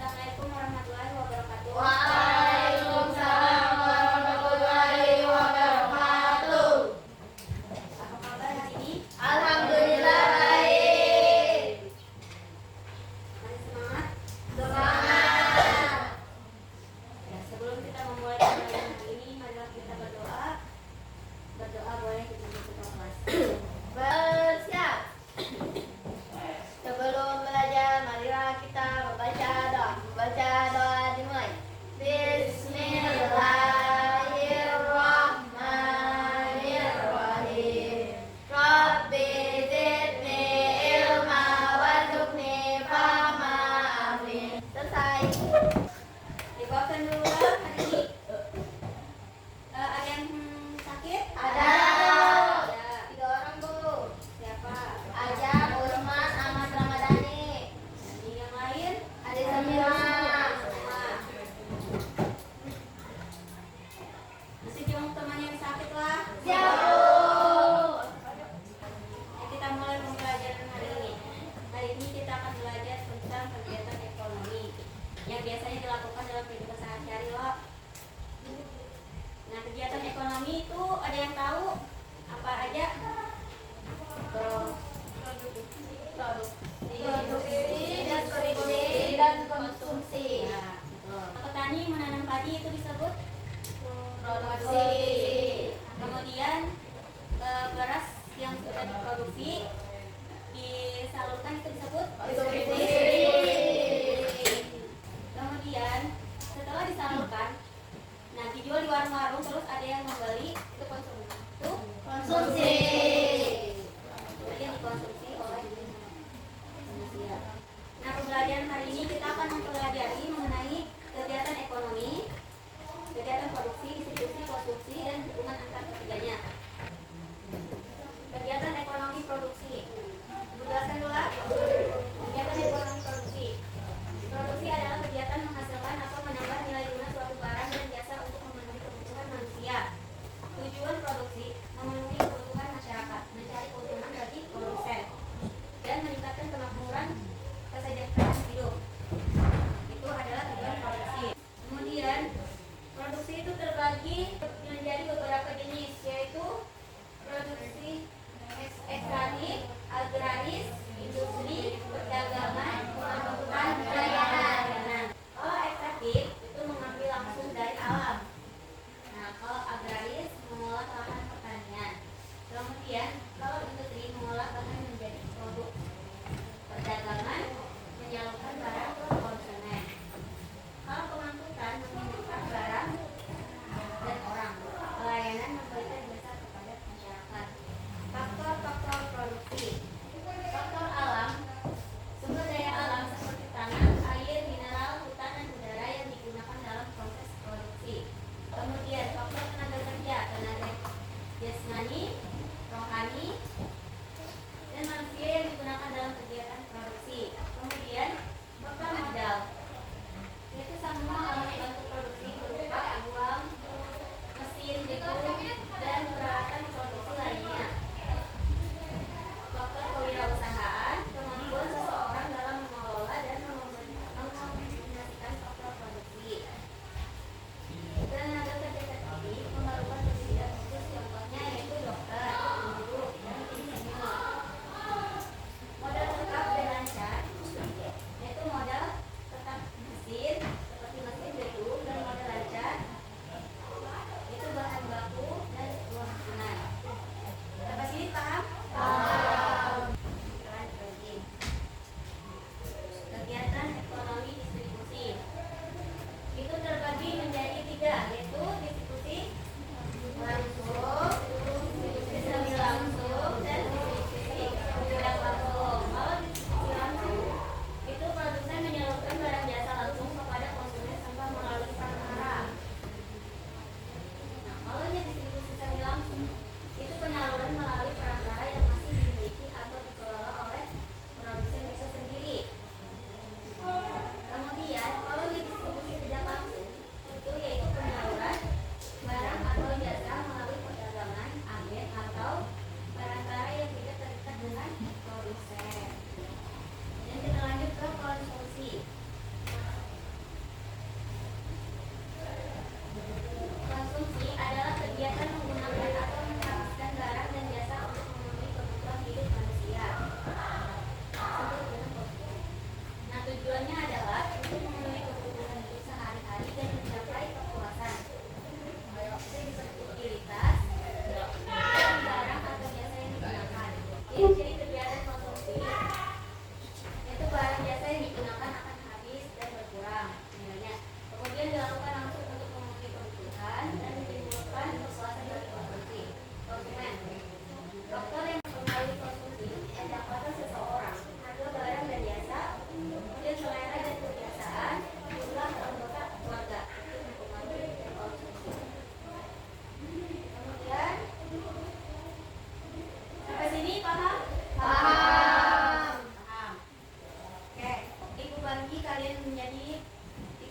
Assalamualaikum warahmatullahi wabarakatuh. Waalaikumsalam warahmatullahi wabarakatuh. Apa kabar hari ini? Alhamdulillah baik. Mari semangat. Semangat. Ya, sebelum kita memulai pembelajaran hari ini, marilah kita berdoa. Berdoa boleh kita buka kelas. Bersiap. Sebelum belajar, marilah kita membaca doa. Membaca doa dimulai. Bismillahirrahmanirrahim. Rabbi zidni ilma warzuqni fahma amin. Selesai. Dibawakan dulu hari ini. Ada yang sakit? Ada. Ada. 3 orang, Bu. Siapa? Ajak, Usman, Ahmad Ramadhani. Dan yang lain? Adi Samira. Masih jenguk temannya yang sakit lah. Siap, Bu. Ya, kita mulai pembelajaran hari ini. Hari ini kita akan belajar tentang kegiatan ekonomi yang biasanya dilakukan dalam kehidupan sehari-hari loh. Nah, kegiatan ekonomi itu ada yang tahu apa aja? Produksi dan konsumsi. Ya, betul. Petani menanam padi itu disebut Produksi. Kemudian beras yang sudah diproduksi disalurkan itu disebut Konsumsi. Kemudian setelah disalurkan, nah dijual di warung-warung terus ada yang membeli itu konsumsi. Itu Konsumsi. kemudian dikonsumsi oleh manusia. Nah, pembelajaran hari ini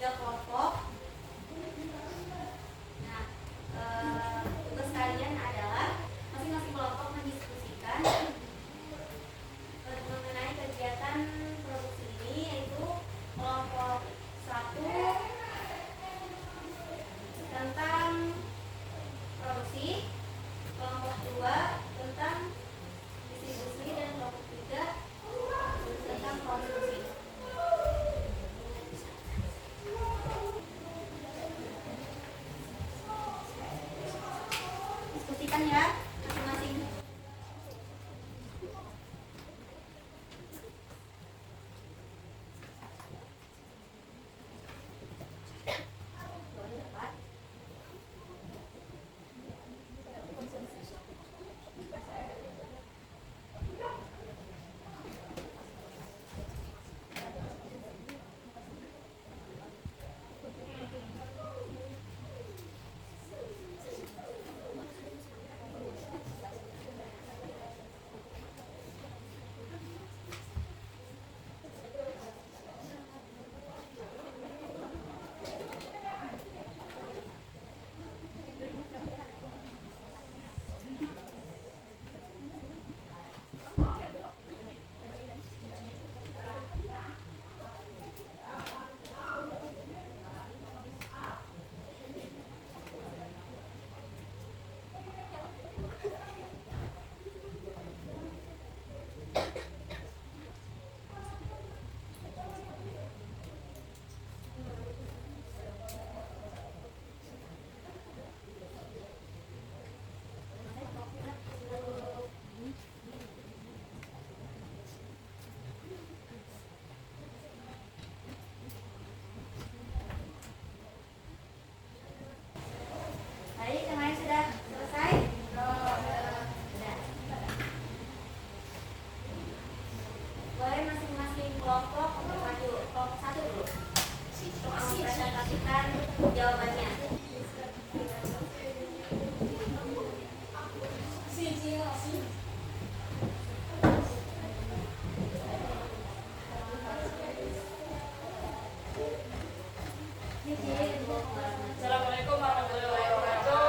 3 kelompok. Nah, tugas kalian adalah masing-masing kelompok mendiskusikan mengenai kegiatan produksi ini, yaitu kelompok 1 tentang produksi, kelompok 2 tentang distribusi, dan kelompok 3 tentang konsumsi. Diskusikan ya masing-masing. Baik, yang lain sudah selesai? Sudah. Boleh masing-masing kelompok untuk maju. Kelompok 1 dulu untuk mempresentasikan jawabannya. Assalamualaikum warahmatullahi wabarakatuh.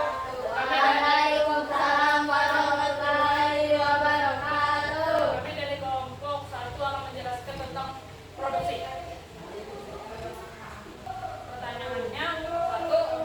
Waalaikumsalam warahmatullahi wabarakatuh. Kami dari kelompok 1 akan menjelaskan tentang produksi. Pertanyaannya, 1.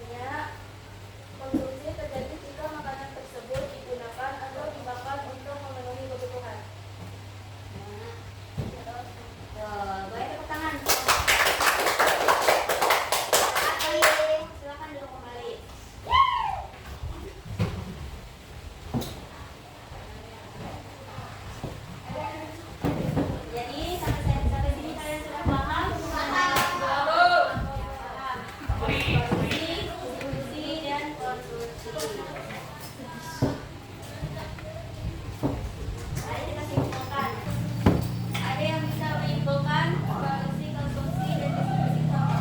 Selanjutnya, konsumsi terjadi jika makanan tersebut digunakan atau dimakan untuk memenuhi kebutuhan. Boleh tepuk tangan. Silakan duduk kembali. Jadi sampai sini kalian sudah paham? Baru. Paham. Produksi, distribusi, dan konsumsi. Mari kita simpulkan. Ada yang bisa menyimpulkan produksi, konsumsi, dan distribusi itu apa?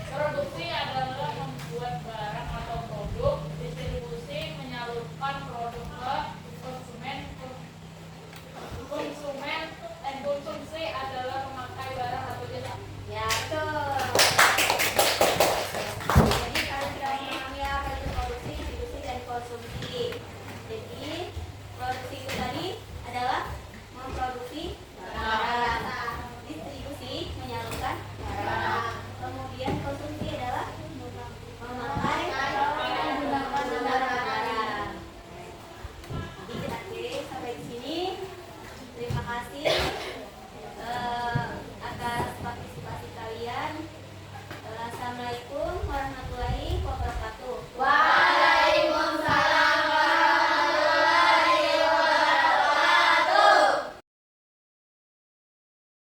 Produksi adalah membuat barang atau produk, distribusi menyalurkan produk ke konsumen, dan konsumsi adalah memakai barang atau jasa. Ya, betul. Jadi kalian sudah memahami apa itu produksi, distribusi, dan konsumsi. Jadi produksi itu tadi adalah memproduksi barang, distribusi menyalurkan barang, kemudian konsumsi adalah memakai dan menggunakan barang. Jadi kita akhiri sampai di sini. Terima kasih.